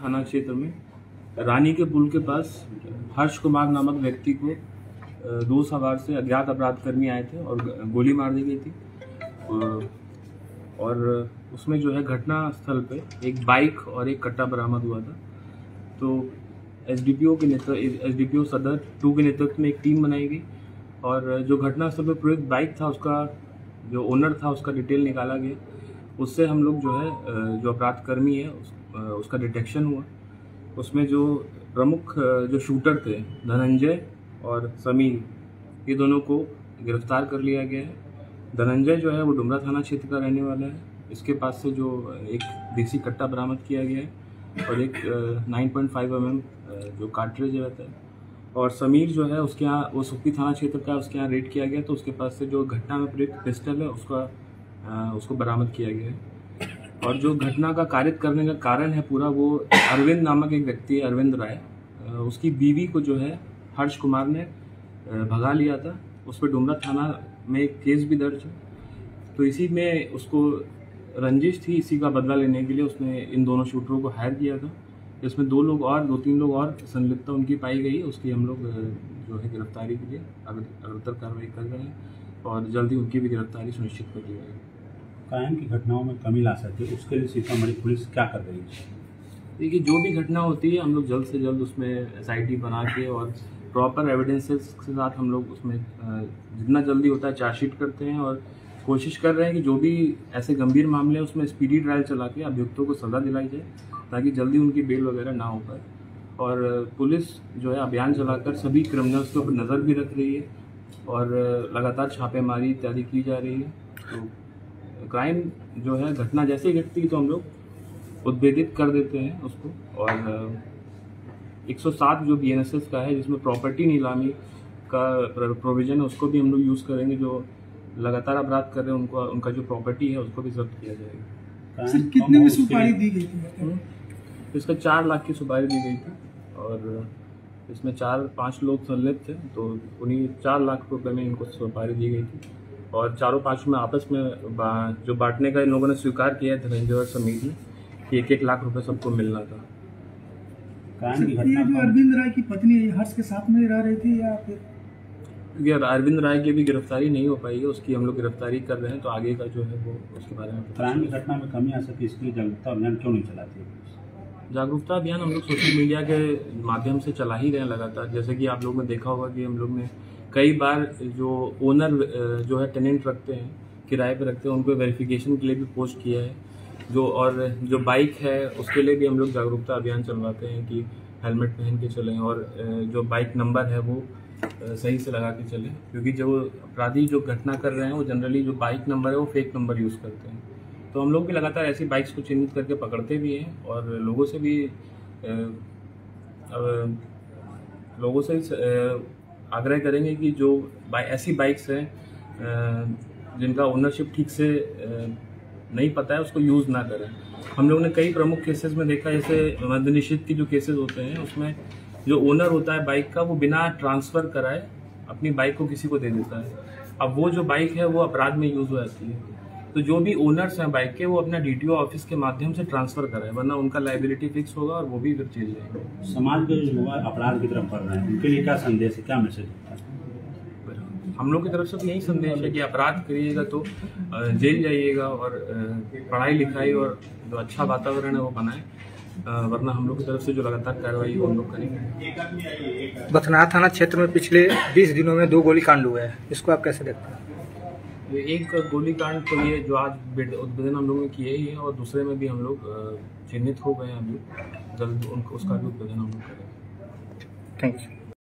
थाना क्षेत्र में रानी के पुल के पास हर्ष कुमार नामक व्यक्ति को दो सवार से अज्ञात अपराधकर्मी आए थे और गोली मार दी गई थी। और उसमें जो है घटना स्थल पे एक बाइक और एक कट्टा बरामद हुआ था। तो एसडीपीओ सदर 2 के नेतृत्व में एक टीम बनाई गई और जो घटना स्थल पर प्रयुक्त बाइक था उसका जो ओनर था उसका डिटेल निकाला गया। उससे हम लोग जो है जो अपराधकर्मी है उसका डिटेक्शन हुआ। उसमें जो प्रमुख जो शूटर थे धनंजय और समीर, ये दोनों को गिरफ्तार कर लिया गया है। धनंजय जो है वो डुमरा थाना क्षेत्र का रहने वाला है। इसके पास से जो एक देसी कट्टा बरामद किया गया है और एक 9.5 mm जो कार्ट्रिज रहता है। और समीर जो है उसके यहाँ वो सुखी थाना क्षेत्र का, उसके यहाँ रेड किया गया तो उसके पास से जो घटना में प्रयुक्त पिस्टल है उसको बरामद किया गया है। और जो घटना का कारित करने का कारण है पूरा, वो अरविंद नामक एक व्यक्ति है, अरविंद राय, उसकी बीवी को जो है हर्ष कुमार ने भगा लिया था। उस पर डुमरा थाना में एक केस भी दर्ज है। तो इसी में उसको रंजिश थी, इसी का बदला लेने के लिए उसने इन दोनों शूटरों को हायर किया था। इसमें 2-3 लोग और संलिप्तता उनकी पाई गई है। उसकी हम लोग जो है गिरफ्तारी के लिए अग्रतर कार्रवाई कर रहे हैं और जल्द ही उनकी भी गिरफ्तारी सुनिश्चित कर ली जाएगी। कायम की घटनाओं में कमी ला सके उसके लिए सीतामढ़ी पुलिस क्या कर रही है? देखिए, जो भी घटना होती है हम लोग जल्द से जल्द उसमें SIT बना के और प्रॉपर एविडेंसेस के साथ हम लोग उसमें जितना जल्दी होता है चार्जशीट करते हैं और कोशिश कर रहे हैं कि जो भी ऐसे गंभीर मामले हैं उसमें स्पीडी ट्रायल चला के अभियुक्तों को सजा दिलाई जाए ताकि जल्दी उनकी बेल वगैरह ना हो पाए। और पुलिस जो है अभियान चलाकर सभी क्रिमिनल्स के ऊपर नज़र भी रख रही है और लगातार छापेमारी इत्यादि की जा रही है। तो क्राइम जो है घटना जैसे ही घटती है तो हम लोग उद्भेदित कर देते हैं उसको। और 107 जो BNSS का है जिसमें प्रॉपर्टी नीलामी का प्रोविज़न है उसको भी हम लोग यूज़ करेंगे। जो लगातार अपराध कर रहे हैं उनका जो प्रॉपर्टी है उसको भी जब्त किया जाएगा। सर, कितने में सुपारी दी गई थी? इसका 4 लाख की सुपारी दी गई थी और इसमें 4-5 लोग संलिप्त थे, तो उन्हीं 4 लाख रुपए में इनको सुपारी दी गई थी। और 4-5 में आपस में जो बांटने का इन लोगों ने स्वीकार किया है धनंजय और समीर ने कि 1-1 लाख रुपए सबको मिलना था। ये जो अरविंद राय की पत्नी हर्ष के साथ में रह रही थी या फिर? अरविंद राय की भी गिरफ्तारी नहीं हो पाई है, उसकी हम लोग गिरफ्तारी कर रहे हैं। तो आगे का जो है वो उसके बारे में क्राइम की घटना में कमी आ सके इसके लिए जागरूकता अभियान क्यों नहीं चलाती है? जागरूकता अभियान हम लोग सोशल मीडिया के माध्यम से चला ही रहे हैं लगातार। जैसे कि आप लोगों ने देखा होगा कि हम लोग ने कई बार जो ओनर जो है टेनेंट रखते हैं, किराए पे रखते हैं, उनको वेरिफिकेशन के लिए भी पोस्ट किया है। जो बाइक है उसके लिए भी हम लोग जागरूकता अभियान चलवाते हैं कि हेलमेट पहन के चलें और जो बाइक नंबर है वो सही से लगा के चलें, क्योंकि जो अपराधी जो घटना कर रहे हैं वो जनरली जो बाइक नंबर है वो फेक नंबर यूज़ करते हैं। तो हम लोग भी लगातार ऐसी बाइक्स को चिन्हित करके पकड़ते भी हैं और लोगों से आग्रह करेंगे कि जो ऐसी बाइक्स हैं जिनका ओनरशिप ठीक से नहीं पता है उसको यूज़ ना करें। हम लोगों ने कई प्रमुख केसेस में देखा, जैसे मद्य निषेध की जो केसेस होते हैं उसमें जो ओनर होता है बाइक का वो बिना ट्रांसफ़र कराए अपनी बाइक को किसी को दे देता है। अब वो जो बाइक है वो अपराध में यूज़ हो जाती है। तो जो भी ओनर्स हैं बाइक के वो अपना DTO ऑफिस के माध्यम से ट्रांसफ़र कराए, वरना उनका लायबिलिटी फिक्स होगा और वो भी फिर जेल जाएंगे। समाज के जो युवा अपराध की तरफ बढ़ रहे हैं उनके लिए क्या संदेश है, क्या मैसेज है? हम लोग की तरफ से तो यही संदेश है कि अपराध करिएगा तो जेल जाइएगा और पढ़ाई लिखाई और जो अच्छा वातावरण है वो बनाए, वरना हम लोग की तरफ से जो लगातार कार्रवाई है हम लोग करेंगे। बथनाहा थाना क्षेत्र में पिछले 20 दिनों में 2 गोलीकांड हुए हैं, इसको आप कैसे देखते हैं? एक गोलीकांड तो ये जो आज उद्भेदन हम लोगों ने किए ही है और दूसरे में भी हम लोग चिन्हित हो गए हैं। अभी जल्द उसका भी उद्भेदन हम लोग करेंगे। Thank you.